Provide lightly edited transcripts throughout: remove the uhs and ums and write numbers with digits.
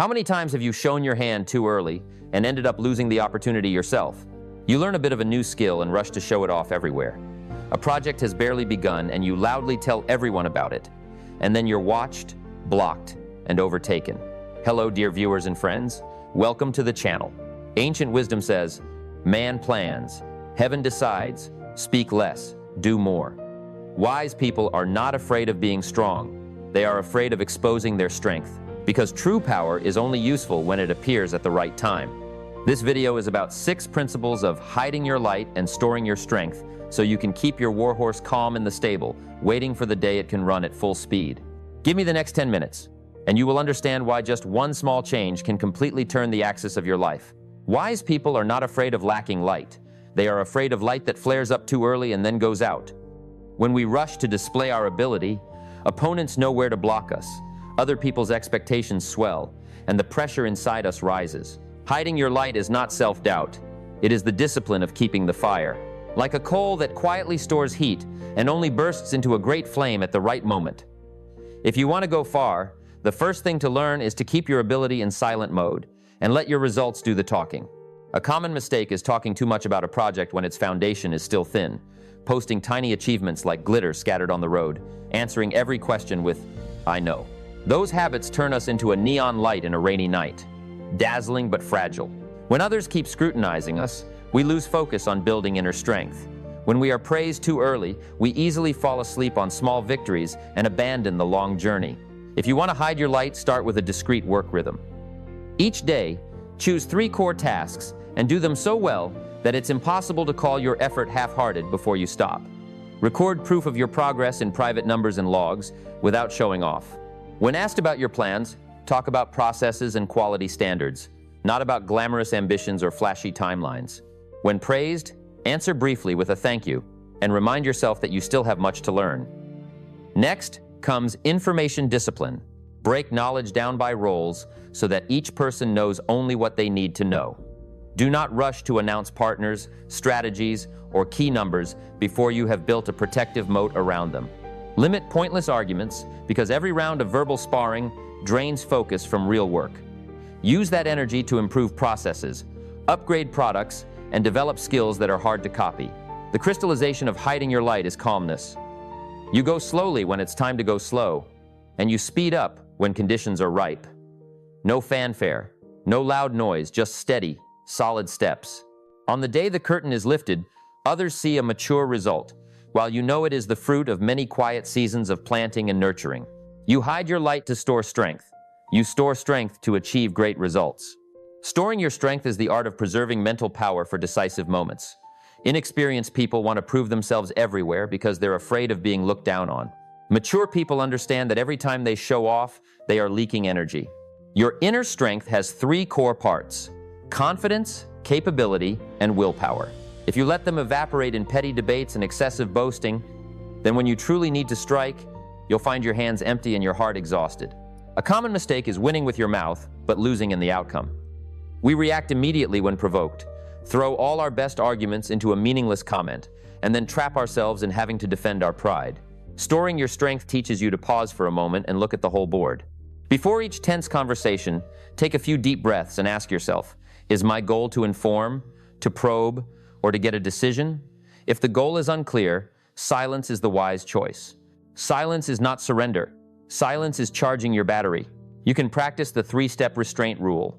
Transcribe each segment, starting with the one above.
How many times have you shown your hand too early and ended up losing the opportunity yourself? You learn a bit of a new skill and rush to show it off everywhere. A project has barely begun and you loudly tell everyone about it. And then you're watched, blocked, and overtaken. Hello, dear viewers and friends. Welcome to the channel. Ancient wisdom says, man plans, heaven decides, speak less, do more. Wise people are not afraid of being strong. They are afraid of exposing their strength, because true power is only useful when it appears at the right time. This video is about 6 principles of hiding your light and storing your strength so you can keep your warhorse calm in the stable, waiting for the day it can run at full speed. Give me the next 10 minutes, and you will understand why just one small change can completely turn the axis of your life. Wise people are not afraid of lacking light. They are afraid of light that flares up too early and then goes out. When we rush to display our ability, opponents know where to block us. Other people's expectations swell, and the pressure inside us rises. Hiding your light is not self-doubt. It is the discipline of keeping the fire. Like a coal that quietly stores heat and only bursts into a great flame at the right moment. If you want to go far, the first thing to learn is to keep your ability in silent mode and let your results do the talking. A common mistake is talking too much about a project when its foundation is still thin, posting tiny achievements like glitter scattered on the road, answering every question with, I know. Those habits turn us into a neon light in a rainy night, dazzling but fragile. When others keep scrutinizing us, we lose focus on building inner strength. When we are praised too early, we easily fall asleep on small victories and abandon the long journey. If you want to hide your light, start with a discrete work rhythm. Each day, choose 3 core tasks and do them so well that it's impossible to call your effort half-hearted before you stop. Record proof of your progress in private numbers and logs without showing off. When asked about your plans, talk about processes and quality standards, not about glamorous ambitions or flashy timelines. When praised, answer briefly with a thank you and remind yourself that you still have much to learn. Next comes information discipline. Break knowledge down by roles so that each person knows only what they need to know. Do not rush to announce partners, strategies, or key numbers before you have built a protective moat around them. Limit pointless arguments because every round of verbal sparring drains focus from real work. Use that energy to improve processes, upgrade products, and develop skills that are hard to copy. The crystallization of hiding your light is calmness. You go slowly when it's time to go slow, and you speed up when conditions are ripe. No fanfare, no loud noise, just steady, solid steps. On the day the curtain is lifted, others see a mature result, while you know it is the fruit of many quiet seasons of planting and nurturing. You hide your light to store strength. You store strength to achieve great results. Storing your strength is the art of preserving mental power for decisive moments. Inexperienced people want to prove themselves everywhere because they're afraid of being looked down on. Mature people understand that every time they show off, they are leaking energy. Your inner strength has 3 core parts: confidence, capability, and willpower. If you let them evaporate in petty debates and excessive boasting, then when you truly need to strike, you'll find your hands empty and your heart exhausted. A common mistake is winning with your mouth, but losing in the outcome. We react immediately when provoked, throw all our best arguments into a meaningless comment, and then trap ourselves in having to defend our pride. Storing your strength teaches you to pause for a moment and look at the whole board. Before each tense conversation, take a few deep breaths and ask yourself, is my goal to inform, to probe, or to get a decision? If the goal is unclear, silence is the wise choice. Silence is not surrender. Silence is charging your battery. You can practice the 3-step restraint rule.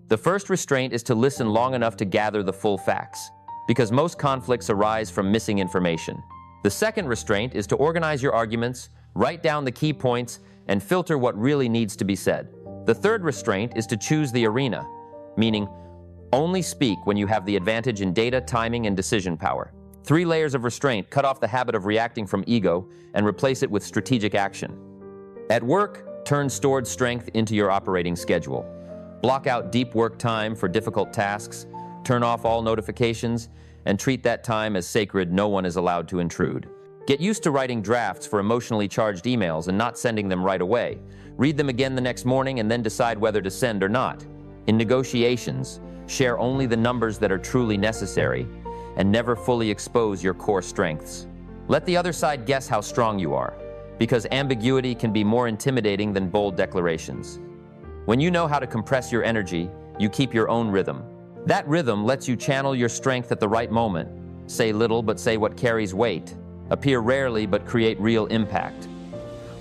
The first restraint is to listen long enough to gather the full facts, because most conflicts arise from missing information. The second restraint is to organize your arguments, write down the key points, and filter what really needs to be said. The third restraint is to choose the arena, meaning only speak when you have the advantage in data, timing, and decision power. 3 layers of restraint cut off the habit of reacting from ego and replace it with strategic action. At work, turn stored strength into your operating schedule. Block out deep work time for difficult tasks, turn off all notifications, and treat that time as sacred. No one is allowed to intrude. Get used to writing drafts for emotionally charged emails and not sending them right away. Read them again the next morning and then decide whether to send or not. In negotiations, share only the numbers that are truly necessary and never fully expose your core strengths. Let the other side guess how strong you are, because ambiguity can be more intimidating than bold declarations. When you know how to compress your energy, you keep your own rhythm. That rhythm lets you channel your strength at the right moment. Say little but say what carries weight. Appear rarely but create real impact.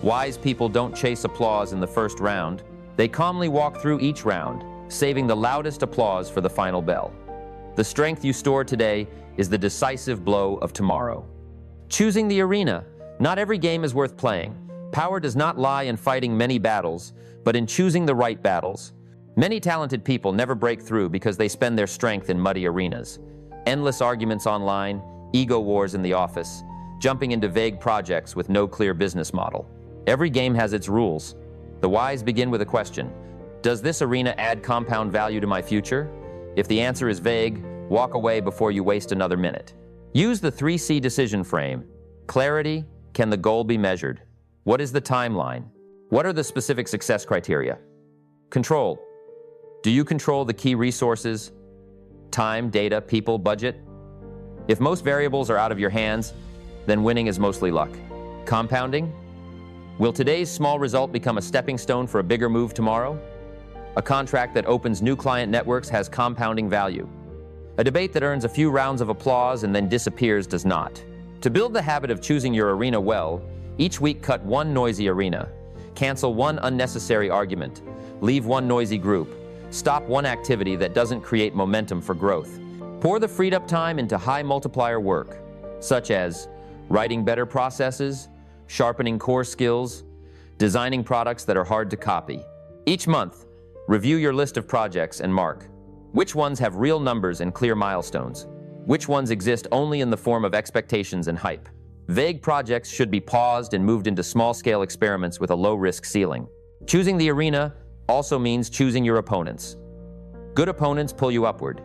Wise people don't chase applause in the first round. They calmly walk through each round, saving the loudest applause for the final bell. The strength you store today is the decisive blow of tomorrow. Choosing the arena. Not every game is worth playing. Power does not lie in fighting many battles, but in choosing the right battles. Many talented people never break through because they spend their strength in muddy arenas. Endless arguments online, ego wars in the office, jumping into vague projects with no clear business model. Every game has its rules. The wise begin with a question. Does this arena add compound value to my future? If the answer is vague, walk away before you waste another minute. Use the 3C decision frame. Clarity. Can the goal be measured? What is the timeline? What are the specific success criteria? Control. Do you control the key resources? Time, data, people, budget? If most variables are out of your hands, then winning is mostly luck. Compounding? Will today's small result become a stepping stone for a bigger move tomorrow? A contract that opens new client networks has compounding value. A debate that earns a few rounds of applause and then disappears does not. To build the habit of choosing your arena well, each week cut one noisy arena. Cancel one unnecessary argument. Leave one noisy group. Stop one activity that doesn't create momentum for growth. Pour the freed up time into high multiplier work, such as writing better processes, sharpening core skills, designing products that are hard to copy. Each month, review your list of projects and mark which ones have real numbers and clear milestones, which ones exist only in the form of expectations and hype. Vague projects should be paused and moved into small-scale experiments with a low-risk ceiling. Choosing the arena also means choosing your opponents. Good opponents pull you upward.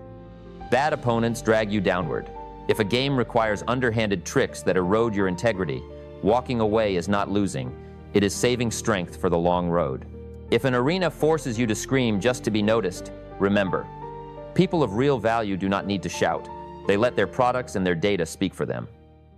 Bad opponents drag you downward. If a game requires underhanded tricks that erode your integrity, walking away is not losing. It is saving strength for the long road. If an arena forces you to scream just to be noticed, remember, people of real value do not need to shout. They let their products and their data speak for them.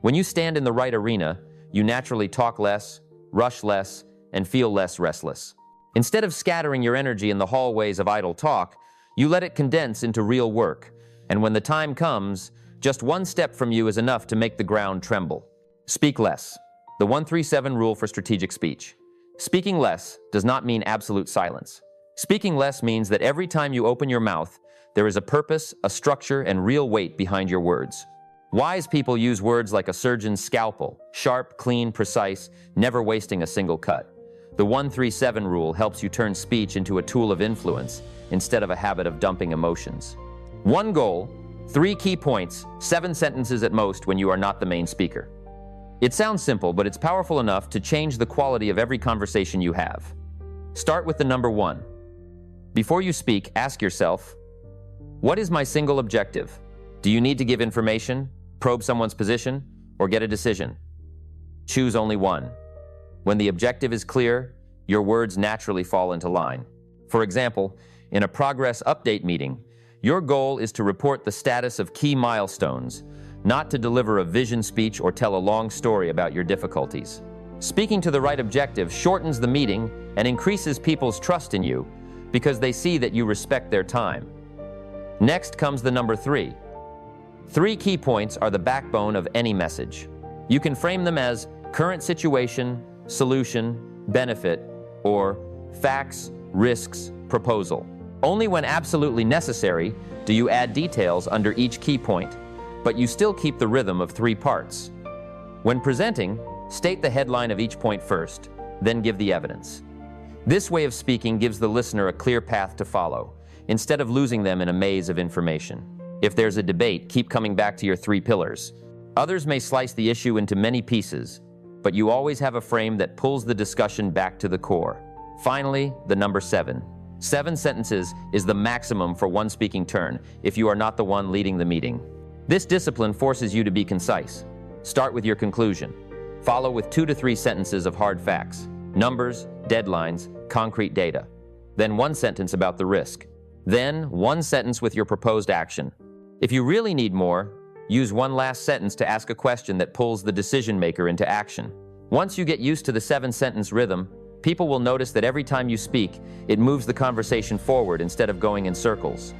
When you stand in the right arena, you naturally talk less, rush less, and feel less restless. Instead of scattering your energy in the hallways of idle talk, you let it condense into real work. And when the time comes, just one step from you is enough to make the ground tremble. Speak less. The 137 rule for strategic speech. Speaking less does not mean absolute silence. Speaking less means that every time you open your mouth, there is a purpose, a structure, and real weight behind your words. Wise people use words like a surgeon's scalpel, sharp, clean, precise, never wasting a single cut. The 137 rule helps you turn speech into a tool of influence instead of a habit of dumping emotions. One goal, 3 key points, 7 sentences at most when you are not the main speaker. It sounds simple, but it's powerful enough to change the quality of every conversation you have. Start with the number 1. Before you speak, ask yourself, what is my single objective? Do you need to give information, probe someone's position, or get a decision? Choose only one. When the objective is clear, your words naturally fall into line. For example, in a progress update meeting, your goal is to report the status of key milestones, not to deliver a vision speech or tell a long story about your difficulties. Speaking to the right objective shortens the meeting and increases people's trust in you because they see that you respect their time. Next comes the number 3. 3 key points are the backbone of any message. You can frame them as current situation, solution, benefit, or facts, risks, proposal. Only when absolutely necessary do you add details under each key point, but you still keep the rhythm of 3 parts. When presenting, state the headline of each point first, then give the evidence. This way of speaking gives the listener a clear path to follow, instead of losing them in a maze of information. If there's a debate, keep coming back to your 3 pillars. Others may slice the issue into many pieces, but you always have a frame that pulls the discussion back to the core. Finally, the number 7. 7 sentences is the maximum for one speaking turn if you are not the one leading the meeting. This discipline forces you to be concise. Start with your conclusion. Follow with 2 to 3 sentences of hard facts, numbers, deadlines, concrete data. Then 1 sentence about the risk. Then 1 sentence with your proposed action. If you really need more, use 1 last sentence to ask a question that pulls the decision maker into action. Once you get used to the 7-sentence rhythm, People will notice that every time you speak, it moves the conversation forward instead of going in circles.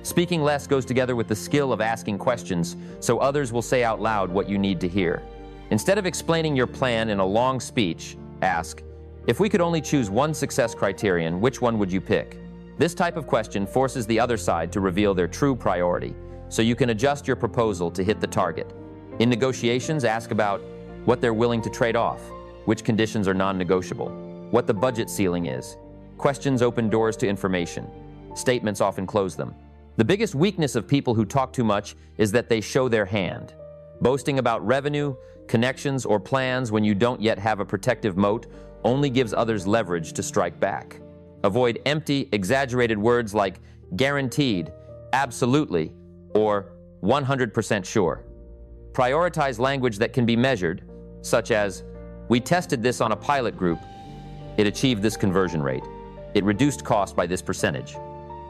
Speaking less goes together with the skill of asking questions, so others will say out loud what you need to hear. Instead of explaining your plan in a long speech, ask, if we could only choose one success criterion, which one would you pick? This type of question forces the other side to reveal their true priority, so you can adjust your proposal to hit the target. In negotiations, ask about what they're willing to trade off, which conditions are non-negotiable, what the budget ceiling is. Questions open doors to information. Statements often close them. The biggest weakness of people who talk too much is that they show their hand. Boasting about revenue, connections, or plans when you don't yet have a protective moat only gives others leverage to strike back. Avoid empty, exaggerated words like guaranteed, absolutely, or 100% sure. Prioritize language that can be measured, such as, we tested this on a pilot group. It achieved this conversion rate. It reduced cost by this percentage.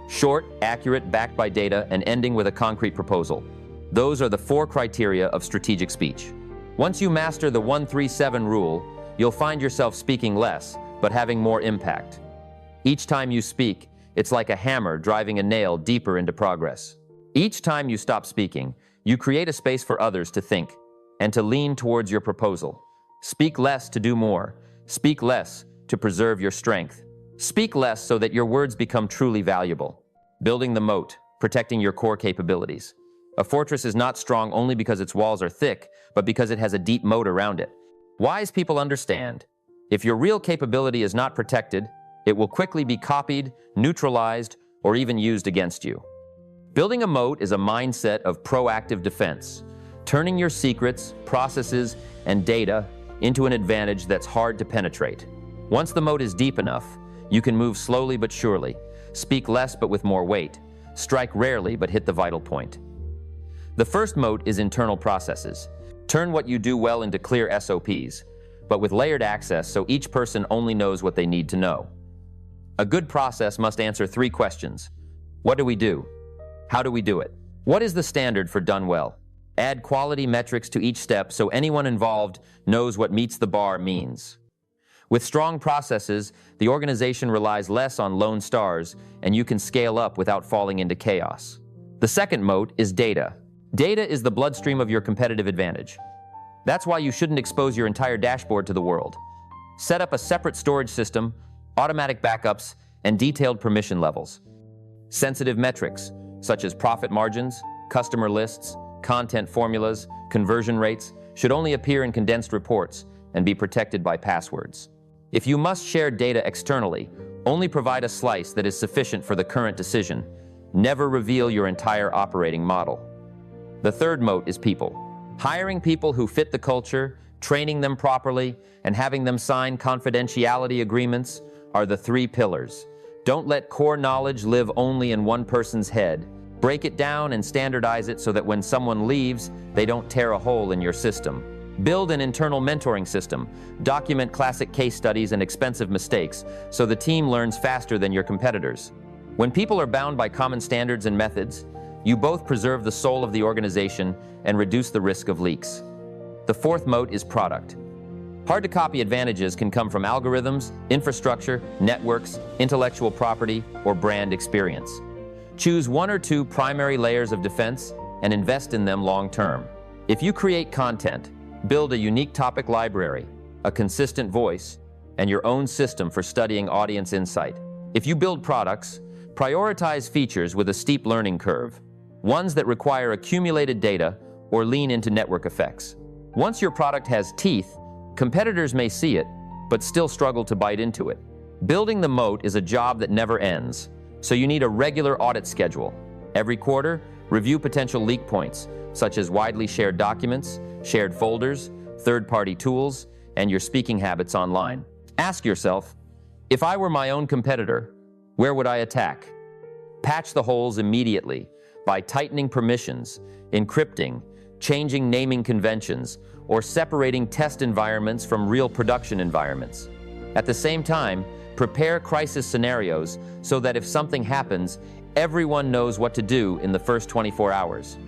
Short, accurate, backed by data, and ending with a concrete proposal. Those are the 4 criteria of strategic speech. Once you master the 1-3-7 rule, you'll find yourself speaking less, but having more impact. Each time you speak, it's like a hammer driving a nail deeper into progress. Each time you stop speaking, you create a space for others to think and to lean towards your proposal. Speak less to do more. Speak less to preserve your strength. Speak less so that your words become truly valuable. Building the moat, protecting your core capabilities. A fortress is not strong only because its walls are thick, but because it has a deep moat around it. Wise people understand, if your real capability is not protected, it will quickly be copied, neutralized, or even used against you. Building a moat is a mindset of proactive defense, turning your secrets, processes, and data into an advantage that's hard to penetrate. Once the moat is deep enough, you can move slowly but surely, speak less but with more weight, strike rarely but hit the vital point. The first moat is internal processes. Turn what you do well into clear SOPs, but with layered access so each person only knows what they need to know. A good process must answer 3 questions. What do we do? How do we do it? What is the standard for done well? Add quality metrics to each step so anyone involved knows what meets the bar means. With strong processes, the organization relies less on lone stars, and you can scale up without falling into chaos. The second moat is data. Data is the bloodstream of your competitive advantage. That's why you shouldn't expose your entire dashboard to the world. Set up a separate storage system, automatic backups, and detailed permission levels. Sensitive metrics, such as profit margins, customer lists, content formulas, conversion rates, should only appear in condensed reports and be protected by passwords. If you must share data externally, only provide a slice that is sufficient for the current decision. Never reveal your entire operating model. The third moat is people. Hiring people who fit the culture, training them properly, and having them sign confidentiality agreements are the 3 pillars. Don't let core knowledge live only in one person's head. Break it down and standardize it so that when someone leaves, they don't tear a hole in your system. Build an internal mentoring system. Document classic case studies and expensive mistakes so the team learns faster than your competitors. When people are bound by common standards and methods, you both preserve the soul of the organization and reduce the risk of leaks. The fourth moat is product. Hard-to-copy advantages can come from algorithms, infrastructure, networks, intellectual property, or brand experience. Choose 1 or 2 primary layers of defense and invest in them long-term. If you create content, build a unique topic library, a consistent voice, and your own system for studying audience insight. If you build products, prioritize features with a steep learning curve, ones that require accumulated data or lean into network effects. Once your product has teeth, competitors may see it, but still struggle to bite into it. Building the moat is a job that never ends, so you need a regular audit schedule. Every quarter, review potential leak points, such as widely shared documents, shared folders, third-party tools, and your speaking habits online. Ask yourself, if I were my own competitor, where would I attack? Patch the holes immediately by tightening permissions, encrypting, changing naming conventions, or separating test environments from real production environments. At the same time, prepare crisis scenarios so that if something happens, everyone knows what to do in the first 24 hours.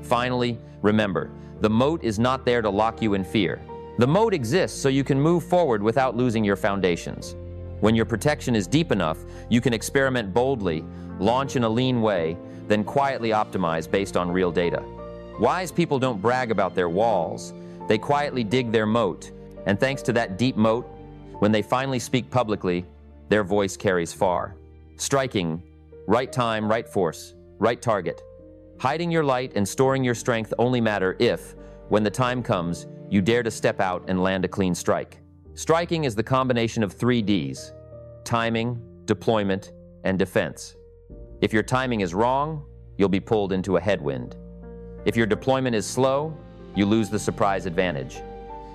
Finally, remember, the moat is not there to lock you in fear. The moat exists so you can move forward without losing your foundations. When your protection is deep enough, you can experiment boldly, launch in a lean way, then quietly optimize based on real data. Wise people don't brag about their walls. They quietly dig their moat, and thanks to that deep moat, when they finally speak publicly, their voice carries far. Striking, right time, right force, right target. Hiding your light and storing your strength only matter if, when the time comes, you dare to step out and land a clean strike. Striking is the combination of 3 Ds: timing, deployment, and defense. If your timing is wrong, you'll be pulled into a headwind. If your deployment is slow, you lose the surprise advantage.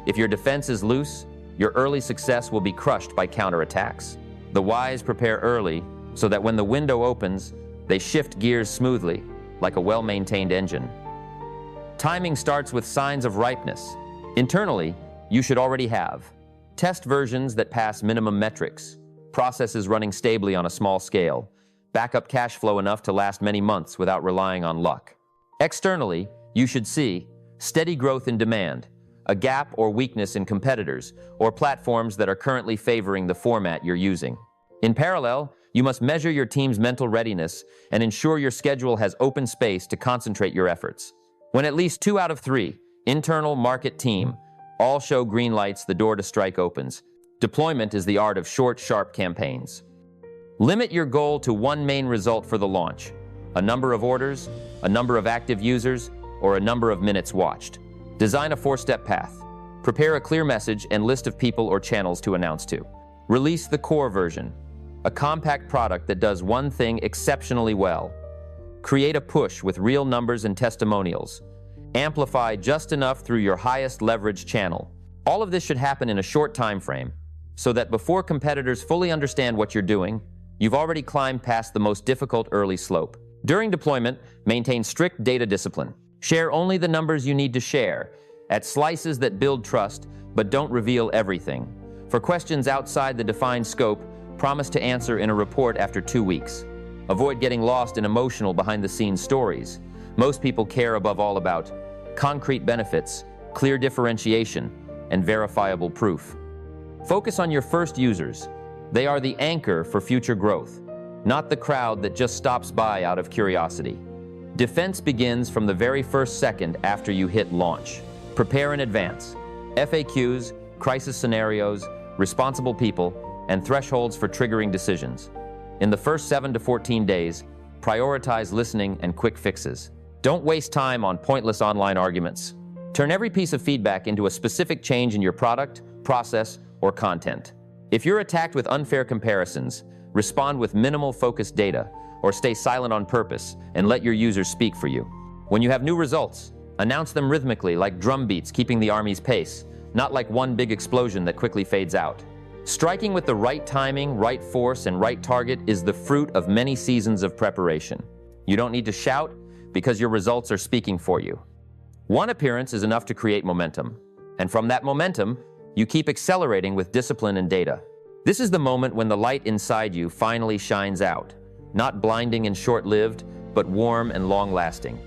If your defense is loose, your early success will be crushed by counterattacks. The wise prepare early so that when the window opens, they shift gears smoothly, like a well-maintained engine. Timing starts with signs of ripeness. Internally, you should already have test versions that pass minimum metrics, processes running stably on a small scale, backup cash flow enough to last many months without relying on luck. Externally, you should see steady growth in demand, a gap or weakness in competitors, or platforms that are currently favoring the format you're using. In parallel, you must measure your team's mental readiness and ensure your schedule has open space to concentrate your efforts. When at least 2 out of 3, internal, market, team, all show green lights, the door to strike opens. Deployment is the art of short, sharp campaigns. Limit your goal to one main result for the launch: a number of orders, a number of active users, or a number of minutes watched. Design a 4-step path. Prepare a clear message and list of people or channels to announce to. Release the core version, a compact product that does one thing exceptionally well. Create a push with real numbers and testimonials. Amplify just enough through your highest leverage channel. All of this should happen in a short time frame, so that before competitors fully understand what you're doing, you've already climbed past the most difficult early slope. During deployment, maintain strict data discipline. Share only the numbers you need to share, at slices that build trust, but don't reveal everything. For questions outside the defined scope, promise to answer in a report after 2 weeks. Avoid getting lost in emotional behind-the-scenes stories. Most people care above all about concrete benefits, clear differentiation, and verifiable proof. Focus on your first users. They are the anchor for future growth, not the crowd that just stops by out of curiosity. Defense begins from the very first second after you hit launch. Prepare in advance. FAQs, crisis scenarios, responsible people, and thresholds for triggering decisions. In the first 7 to 14 days, prioritize listening and quick fixes. Don't waste time on pointless online arguments. Turn every piece of feedback into a specific change in your product, process, or content. If you're attacked with unfair comparisons, respond with minimal focused data, or stay silent on purpose and let your users speak for you. When you have new results, announce them rhythmically like drum beats keeping the army's pace, not like one big explosion that quickly fades out. Striking with the right timing, right force, and right target is the fruit of many seasons of preparation. You don't need to shout because your results are speaking for you. One appearance is enough to create momentum, and from that momentum, you keep accelerating with discipline and data. This is the moment when the light inside you finally shines out. Not blinding and short-lived, but warm and long-lasting.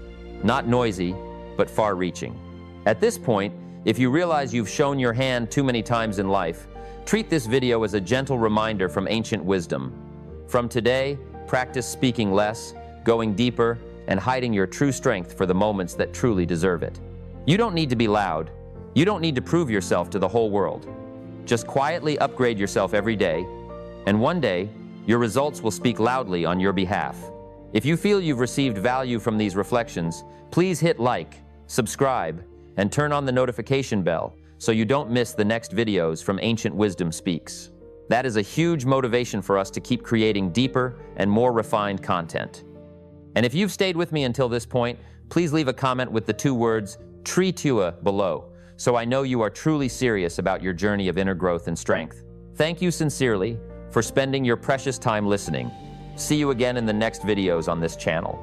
Not noisy, but far-reaching. At this point, if you realize you've shown your hand too many times in life, treat this video as a gentle reminder from ancient wisdom. From today, practice speaking less, going deeper, and hiding your true strength for the moments that truly deserve it. You don't need to be loud. You don't need to prove yourself to the whole world. Just quietly upgrade yourself every day, and one day, your results will speak loudly on your behalf. If you feel you've received value from these reflections, please hit like, subscribe, and turn on the notification bell so you don't miss the next videos from Ancient Wisdom Speaks. That is a huge motivation for us to keep creating deeper and more refined content. And if you've stayed with me until this point, please leave a comment with the 2 words "Tritua" below, so I know you are truly serious about your journey of inner growth and strength. Thank you sincerely for spending your precious time listening. See you again in the next videos on this channel.